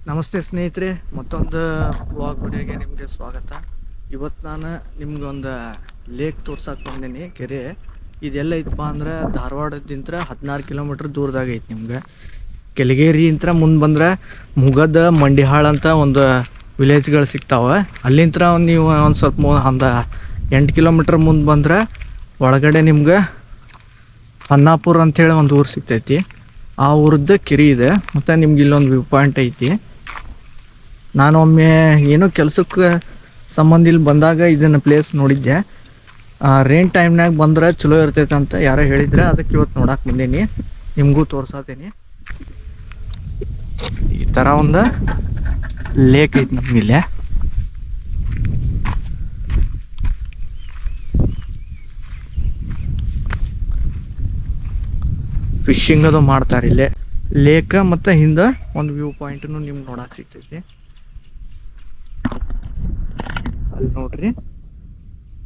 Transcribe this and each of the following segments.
ನಮಸ್ತೆ ಸ್ನೇಹಿತರೆ, ಮತ್ತೊಂದು ವ್ಲಾಗ್ ವಿಡಿಯೋಗೆ ನಿಮಗೆ ಸ್ವಾಗತ. ಇವತ್ತು ನಾನು ನಿಮ್ಗೆ ಒಂದು ಲೇಕ್ ತೋರ್ಸಕ್ಕೆ ಬಂದೀನಿ. ಕೆರೆ ಇದೆಲ್ಲ ಐತಪ್ಪ ಅಂದ್ರೆ ಧಾರವಾಡದಿಂದ 16 ಕಿಲೋಮೀಟ್ರ್ ದೂರದಾಗ ಐತಿ. ನಿಮ್ಗೆ ಕೆಳಗೇರಿ ಇಂತ್ರ ಮುಂದೆ ಬಂದ್ರೆ ಮುಗದ ಮಂಡಿಹಾಳ ಅಂತ ಒಂದು ವಿಲೇಜ್ಗಳು ಸಿಗ್ತಾವೆ. ಅಲ್ಲಿಂದ ನೀವು ಒಂದು ಸ್ವಲ್ಪ ಒಂದು 8 ಕಿಲೋಮೀಟ್ರ್ ಮುಂದೆ ಬಂದ್ರೆ ಒಳಗಡೆ ನಿಮ್ಗೆ ಹೊನ್ನಾಪುರ ಅಂಥೇಳಿ ಒಂದು ಊರು ಸಿಗ್ತೈತಿ. ಆ ಊರದ್ದು ಕೆರೆ ಇದೆ. ಮತ್ತು ನಿಮ್ಗೆ ಇಲ್ಲೊಂದು ವ್ಯೂ ಪಾಯಿಂಟ್ ಐತಿ. ನಾನು ಒಮ್ಮೆ ಏನೋ ಕೆಲಸಕ್ಕೆ ಸಂಬಂಧ ಇಲ್ಲಿ ಬಂದಾಗ ಇದನ್ನು ಪ್ಲೇಸ್ ನೋಡಿದ್ದೆ. ರೈನ್ ಟೈಮ್ನಾಗ ಬಂದ್ರೆ ಚಲೋ ಇರ್ತೈತೆ ಅಂತ ಯಾರೋ ಹೇಳಿದ್ರೆ ಅದಕ್ಕೆ ಇವತ್ತು ನೋಡಕ್ಕೆ ಬಂದೀನಿ. ನಿಮಗೂ ತೋರ್ಸತ್ತೀನಿ. ಈ ಥರ ಒಂದು ಲೇಕ್ ಐತಿ ನಮಗಿಲ್ಲೇ. ಫಿಶಿಂಗ್ ಅದು ಮಾಡ್ತಾರೆ ಇಲ್ಲೇ ಲೇಕ್. ಮತ್ತು ಹಿಂದೆ ಒಂದು ವ್ಯೂ ಪಾಯಿಂಟನ್ನು ನಿಮ್ಗೆ ನೋಡಕ್ಕೆ ಸಿಗ್ತೈತಿ. ಅಲ್ಲಿ ನೋಡ್ರಿ,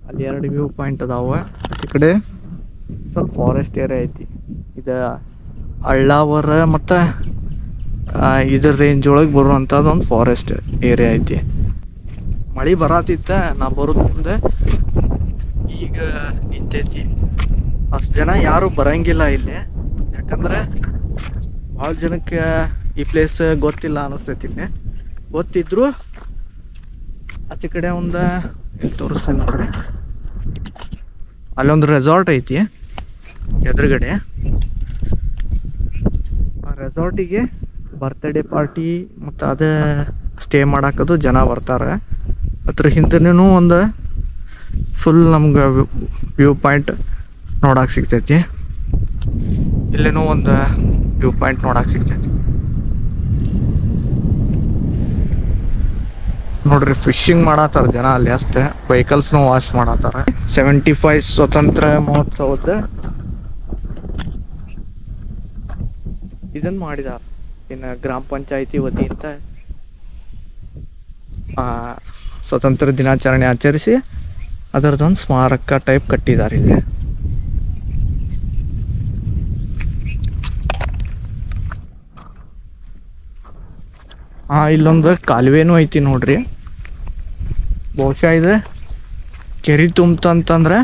ಅಲ್ಲಿ 2 ವ್ಯೂ ಪಾಯಿಂಟ್ ಅದಾವ. ಈ ಕಡೆ ಸ್ವಲ್ಪ ಫಾರೆಸ್ಟ್ ಏರಿಯಾ ಐತಿ. ಇದು ಅಳ್ಳಾವರ ಮತ್ತು ಇದ್ರ ರೇಂಜ್ ಒಳಗೆ ಬರುವಂಥದ್ದು ಒಂದು ಫಾರೆಸ್ಟ್ ಏರಿಯಾ ಐತಿ. ಮಳೆ ಬರತ್ತಿತ್ತ, ನಾ ಬರೋದು ಮುಂದೆ ಈಗ ನಿಂತೈತಿ. ಅಷ್ಟು ಜನ ಯಾರು ಬರಂಗಿಲ್ಲ ಇಲ್ಲಿ, ಯಾಕಂದ್ರೆ ಭಾಳ ಜನಕ್ಕೆ ಈ ಪ್ಲೇಸ್ ಗೊತ್ತಿಲ್ಲ ಅನಿಸ್ತೈತಿ. ಇಲ್ಲಿ ಗೊತ್ತಿದ್ರು ಆಚೆ ಕಡೆ ಒಂದು ಇಲ್ಲಿ ತೋರಿಸ್ತೀನಿ ನೋಡ್ರಿ, ಅಲ್ಲೊಂದು ರೆಸಾರ್ಟ್ ಐತಿ ಎದುರುಗಡೆ. ಆ ರೆಸಾರ್ಟಿಗೆ ಬರ್ತ್ಡೇ ಪಾರ್ಟಿ ಮತ್ತು ಅದೇ ಸ್ಟೇ ಮಾಡಾಕದು ಜನ ಬರ್ತಾರೆ. ಅದ್ರ ಹಿಂದೆನೂ ಒಂದು ಫುಲ್ ನಮ್ಗೆ ವ್ಯೂ ಪಾಯಿಂಟ್ ನೋಡಕ್ಕೆ ಸಿಗ್ತೈತಿ. ಇಲ್ಲೇನೂ ಒಂದು ವ್ಯೂ ಪಾಯಿಂಟ್ ನೋಡಕ್ಕೆ ಸಿಗ್ತೈತಿ ನೋಡ್ರಿ. ಫಿಶಿಂಗ್ ಮಾಡತ್ತಾರ ಜನ ಅಲ್ಲಿ ಅಷ್ಟೇ. ವೆಹಿಕಲ್ಸ್ನು ವಾಶ್ ಮಾಡತ್ತಾರ. 75 ಸ್ವತಂತ್ರ ಮಹೋತ್ಸವದ ಇದನ್ನು ಮಾಡಿದಾರ. ಇನ್ನು ಗ್ರಾಮ ಪಂಚಾಯತಿ ವತಿಯಿಂದ ಸ್ವತಂತ್ರ ದಿನಾಚರಣೆ ಆಚರಿಸಿ ಅದರದೊಂದು ಸ್ಮಾರಕ ಟೈಪ್ ಕಟ್ಟಿದ್ದಾರೆ ಇಲ್ಲಿ. ಇಲ್ಲೊಂದು ಕಾಲುವೆನೂ ಐತಿ ನೋಡ್ರಿ. ಬಹುಶಃ ಇದು ಕೆರೆ ತುಂಬಂತಂದ್ರೆ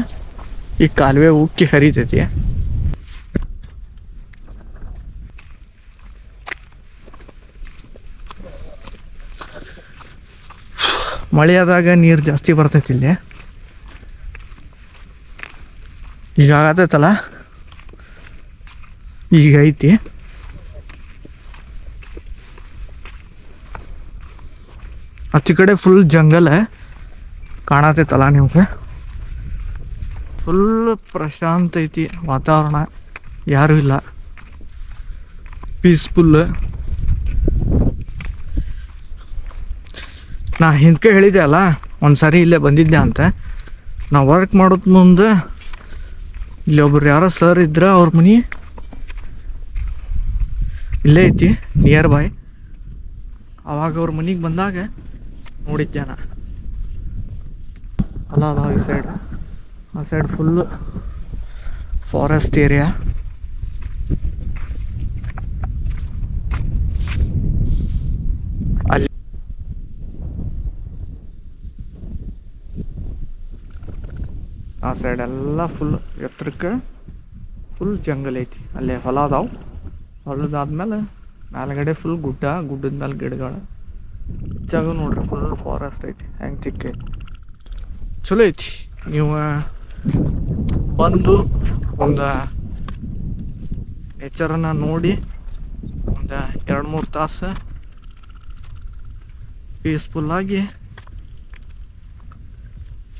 ಈ ಕಾಲುವೆ ಉಕ್ಕಿ ಹರಿತೈತಿ. ಮಳೆ ಆದಾಗ ನೀರು ಜಾಸ್ತಿ ಬರ್ತೈತಿ ಇಲ್ಲಿ. ಈಗ ಆಗತೈತಲ್ಲ, ಈಗ ಐತಿ. ಆಚೆ ಕಡೆ ಫುಲ್ ಜಂಗಲ್ ಕಾಣತೈತಲ್ಲ ನಿಮ್ಗೆ. ಫುಲ್ ಪ್ರಶಾಂತ ಐತಿ ವಾತಾವರಣ, ಯಾರೂ ಇಲ್ಲ, ಪೀಸ್ಫುಲ್. ನಾ ಹಿಂದಕ್ಕೆ ಹೇಳಿದ್ದೆ ಅಲ್ಲ ಒಂದು ಸಾರಿ ಇಲ್ಲೇ ಬಂದಿದ್ದೆ ಅಂತ. ನಾ ವರ್ಕ್ ಮಾಡೋದು ಮುಂದೆ ಇಲ್ಲಿ ಒಬ್ರು ಯಾರೋ ಸರ್ ಇದ್ರ, ಅವ್ರ ಮನೆ ಇಲ್ಲೇ ಐತಿ ನಿಯರ್ ಬೈ. ಅವಾಗ ಅವ್ರ ಮನೆಗೆ ಬಂದಾಗ ನೋಡಿದ್ದೆ ನಾ. ಅಲ್ಲ ಈ ಸೈಡ್, ಆ ಸೈಡ್ ಫುಲ್ಲು ಫಾರೆಸ್ಟ್ ಏರಿಯಾ. ಅಲ್ಲಿ ಆ ಸೈಡ್ ಎಲ್ಲ ಫುಲ್ ಎತ್ತರಕ್ಕೆ ಫುಲ್ ಜಂಗಲ್ ಐತಿ. ಅಲ್ಲೇ ಹೊಲ ಅದಾವು. ಹೊಲದಾದ್ಮೇಲೆ ಮೇಲ್ಗಡೆ ಫುಲ್ ಗುಡ್ಡ, ಗುಡ್ಡದ ಮೇಲೆ ಗಿಡಗಳು. ಹೆಚ್ಚಾಗ ನೋಡ್ರಿ ಫುಲ್ ಫಾರೆಸ್ಟ್ ಐತಿ. ಹೆಂಗೆ ಚಿಕ್ಕ ಐತಿ, ಚಲೋ ಐತಿ. ನೀವು ಬಂದು ಒಂದು ನೇಚರನ್ನು ನೋಡಿ ಒಂದು 2-3 ತಾಸು ಪೀಸ್ಫುಲ್ಲಾಗಿ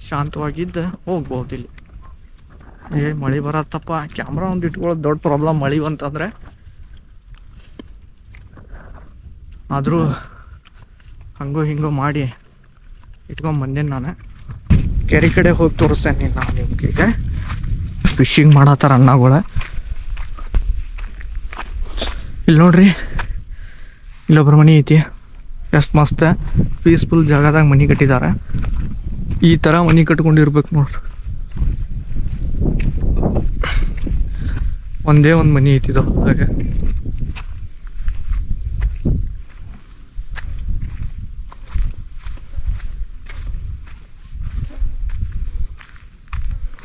ಶಾಂತವಾಗಿದ್ದು ಹೋಗ್ಬೋದು. ಇಲ್ಲಿ ಮಳೆ ಬರತ್ತಪ್ಪ, ಕ್ಯಾಮ್ರಾ ಒಂದು ಇಟ್ಕೊಳ್ಳೋದು ದೊಡ್ಡ ಪ್ರಾಬ್ಲಮ್ ಮಳೆ ಅಂತಂದರೆ. ಆದರೂ ಹಂಗೋ ಹಿಂಗೋ ಮಾಡಿ ಇಟ್ಕೊಂಬಂದೇನು ನಾನು. ಕೆರೆ ಕಡೆ ಹೋಗಿ ತೋರಿಸ್ತೇನೆ ನಾನು ನಿಮ್ಗೆ. ಫಿಶಿಂಗ್ ಮಾಡತ್ತಾರ ಅಣ್ಣಗಳು. ಇಲ್ಲಿ ನೋಡ್ರಿ, ಇಲ್ಲೊಬ್ರ ಮನೆ ಐತಿ. ಎಷ್ಟು ಮಸ್ತ್ ಪೀಸ್ಫುಲ್ ಜಾಗದಾಗ ಮನೆ ಕಟ್ಟಿದ್ದಾರೆ. ಈ ಥರ ಮನೆ ಕಟ್ಕೊಂಡಿರ್ಬೇಕು ನೋಡ್ರಿ. ಒಂದೇ ಒಂದು ಮನೆ ಐತಿದು ಹಾಗೆ.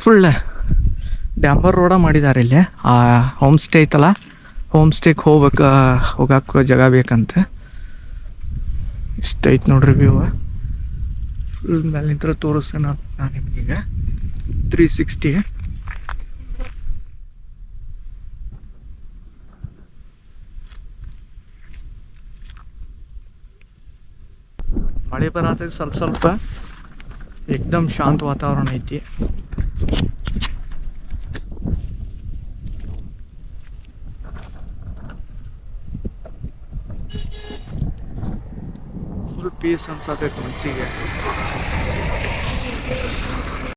ಫುಲ್ ಡ್ಯಾಂಬರ್ ರೋಡ ಮಾಡಿದ್ದಾರೆ ಇಲ್ಲಿ. ಆ ಹೋಮ್ ಸ್ಟೇ ಐತಲ್ಲ, ಹೋಮ್ ಸ್ಟೇಗೆ ಹೋಗಕ್ಕೆ ಜಾಗ ಬೇಕಂತ. ಇಷ್ಟ ಐತೆ ನೋಡ್ರಿ ವ್ಯೂ. ಫುಲ್ ಮೇಲೆ ನಿಂತರ ತೋರಿಸ್ತೇನೆ ನಾನು ನಿಮ್ಗೀಗ 360. ಮಳೆ ಬರತೈತಿ ಸ್ವಲ್ಪ ಸ್ವಲ್ಪ. ಏಕ್ದಮ್ ಶಾಂತ ವಾತಾವರಣ ಐತಿ. ಫುಲ್ ಪೀಸ್ ಅನ್ಸತೈತಿ ಮನಸ್ಸಿಗೆ.